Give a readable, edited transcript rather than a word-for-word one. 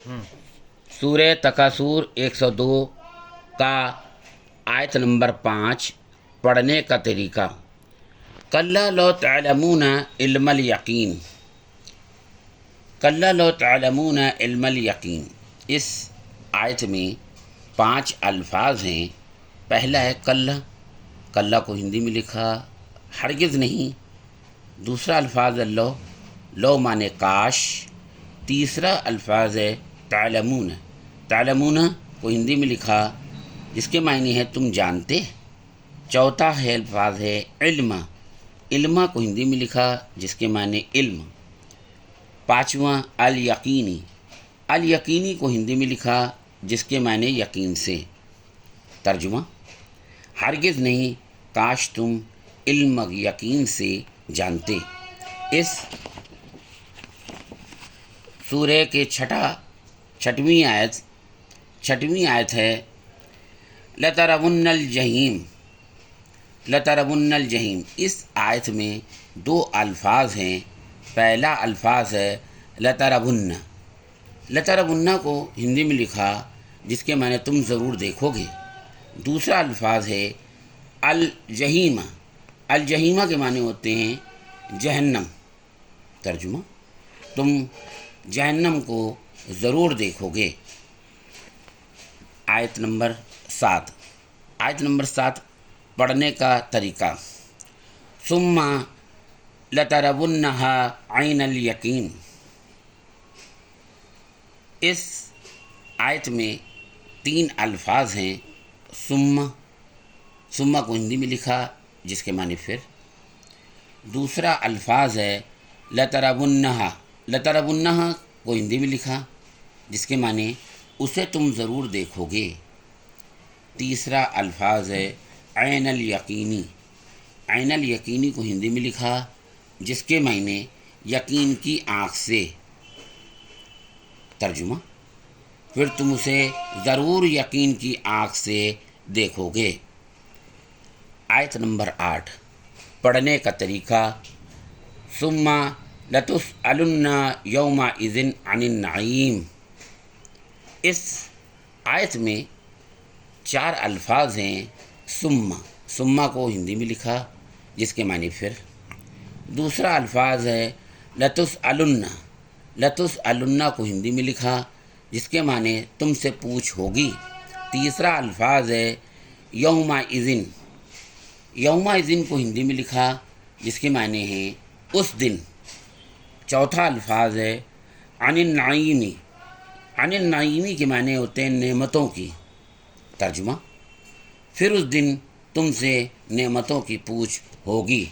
سورہ تکاثر 102 کا آیت نمبر 5 پڑھنے کا طریقہ۔ کلا لو تعلمون علم الیقین، کلا لو تعلمون علم الیقین۔ اس آیت میں 5 الفاظ ہیں۔ پہلا ہے کلا، کلا کو ہندی میں لکھا ہرگز نہیں۔ دوسرا الفاظ ہے لو، لو مانے کاش۔ تیسرا الفاظ ہے تعلمون، تعلمون کو ہندی میں لکھا جس کے معنی ہے تم جانتے۔ چوتھا ہے الفاظ ہے علم، علم کو ہندی میں لکھا جس کے معنی علم۔ پانچواں الیقینی، الیقینی کو ہندی میں لکھا جس کے معنی یقین سے۔ ترجمہ: ہرگز نہیں، کاش تم علم یقین سے جانتے۔ اس سورہ کے چھٹویں آیت ہے لَتَرَوُنَّ الْجَحِيمَ، لَتَرَوُنَّ الْجَحِيمَ۔ اس آیت میں 2 الفاظ ہیں۔ پہلا الفاظ ہے لَتَرَوُنَّ، لَتَرَوُنَّ کو ہندی میں لکھا جس کے معنی تم ضرور دیکھو گے۔ دوسرا الفاظ ہے الجحیم، الجحیمہ کے معنی ہوتے ہیں جہنم۔ ترجمہ: تم جہنم کو ضرور دیکھو گے۔ آیت نمبر 7 پڑھنے کا طریقہ۔ ثم لترونها عین الیقین۔ اس آیت میں 3 الفاظ ہیں۔ ثم کو ہندی میں لکھا جس کے معنی پھر۔ دوسرا الفاظ ہے لترونها، لترونها کو ہندی میں لکھا جس کے معنی اسے تم ضرور دیکھو گے۔ تیسرا الفاظ ہے عین الیقینی، عین الیقینی کو ہندی میں لکھا جس کے معنی یقین کی آنکھ سے۔ ترجمہ: پھر تم اسے ضرور یقین کی آنکھ سے دیکھو گے۔ آیت نمبر 8 پڑھنے کا طریقہ۔ ثم لتسألن یومئذ عن النعیم۔ اس آیت میں 4 الفاظ ہیں۔ ثم کو ہندی میں لکھا جس کے معنی پھر۔ دوسرا الفاظ ہے لتسألن، لتسألن کو ہندی میں لکھا جس کے معنی تم سے پوچھ ہوگی۔ تیسرا الفاظ ہے یومئذ، یومئذ کو ہندی میں لکھا جس کے معنی ہیں اس دن۔ چوتھا الفاظ ہے عن النعیم، عن النعیمی کے معنی ہوتے ہیں نعمتوں کی۔ ترجمہ: پھر اس دن تم سے نعمتوں کی پوچھ ہوگی۔